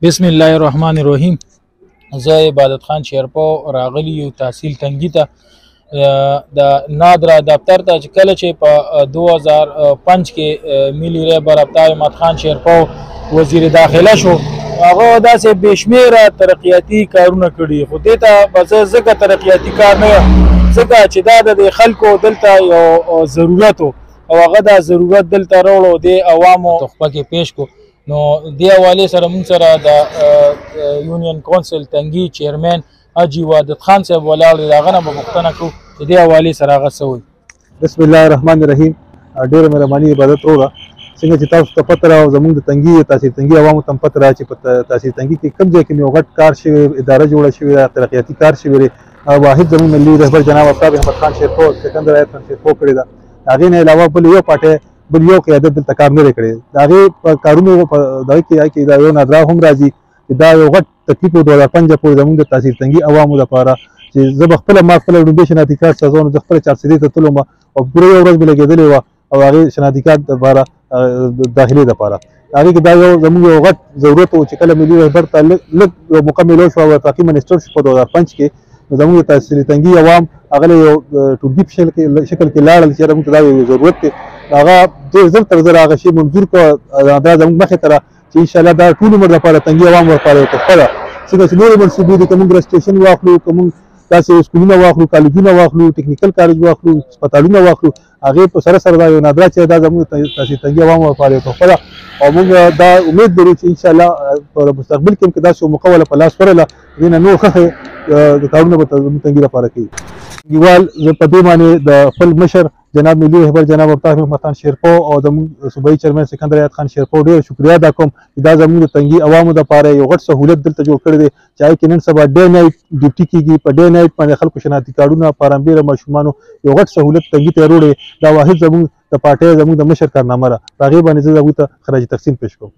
بسم الله الرحمن الرحیم. زه عبادت خان شیرپو راغلی یو تحصیل تنګي ته د نادرا دفتر ته چې کله چې په 2005 کې ملي رهبر ابطال احمد خان شیرپو وزیر داخله شو، هغه داسې بشمیره ترقیاتي کارونه کړي، خو دې ته به ځکه ترقیاتي کار نه ځکه چې دا د خلکو دلته یو ضرورت او هغه دا ضرورت دلته راوړو د عوامو تحفه کې پیش کو. نو دې حوالې سره موږ سره د یونین کونسل تنګي چیرمن حاجي وحدت خان صاحب ولاړ دی، هغه نه به پوښتنه کوو چې دې حوالې سره هغه څه وایي. بسم الله الرحمن الرحیم. ډېره مهرباني عبادت وروړه. څنګه چې تاسو ته پته راو زموږ د تنګي تحصیل تنګي عوامو ته پته را چې په تحصیل تنګي کې کوم ځای کې یو غټ کار شوی، اداره جوړه شوې ده، ترقیاتي کار شوی دی. واحد زموږ ملي رهبر جناب ابطال احمد خان شیرپو سکندر ایت خان شیرپو کړې ده. د هغې نه علاوه بل یو پاټی بل یو قیادت دلته کار نه دی کړی. د هغې په کارونو په دغه کې دا یو نادرا هم راځي چې دا یو غټ تکلیف و 2005 پورې زموږ د تحصیل تنګي عوامو لپاره چې زه به خپله ما خپله ډوډۍ شناختی کارت سازوم، زه خپله چارسدې ته تللم او پوره یوه ورځ مې لګېدلې وه او هغې شناختی کارت دپاره داخلې دپاره هغې کې دا یو زموږ یو غټ ضرورت و چې کله ملي رهبر ته لږ یو موقع میلاو شوه او وفاقي منسټر شو په 2005 کې، نو زموږ د تحصیل تنګي عوام هغه له یو ټولګي په شکل کې لاړل چې زموږ ته دا یو ضرورت دی. هغه ډېر زر تر زره هغه شی منظور کړه، دا زموږ مخې ته را چې انشاءالله دا ټول عمر لپاره تنګي عوامو لپاره یو تحفه ده. څنګه چې نورې منصوبې دي که موږ رجسټریشن واخلو، که موږ داسې سکولونه واخلو، کالجونه واخلو، ټیکنیکل کالج واخلو، هسپتالونه واخلو، هغې په سره سره دا یو نادرا چې دا زموږ تحصیل تنګي عوامو لپاره یو تحفه ده او موږ دا امید لرو چې انشاءالله په مستقبل کې هم که داسې یو موقع وله په لاس ورله دې نه نور ښه کارونه به زموږ تنګي لپاره کوي. دیوال زه په دې باندې د خپل مشر جناب ملي رهبر جناب ابطال احمد خان شیرپو او زموږ صوبایي چیرمن سکندر ایت خان شیرپو ډېر شکریا ادا کوم چې دا زموږ د تنګي عوامو دپاره یو غټ سهولت دلته جوړ کړی دی چې هغې کې نن سبا ډے نایټ ډیوټي کېږي، په ډے نایټ باندې خلکو شناختی کارډونه په ارامبیره ماشومانو یو غټ سهولت تنګي ته راوړی. دا واحد زموږ د پارټۍ زموږ د مشر کارنامه ده، په هغې باندې زه هغوی ته خراج تقسیم پیش کوم.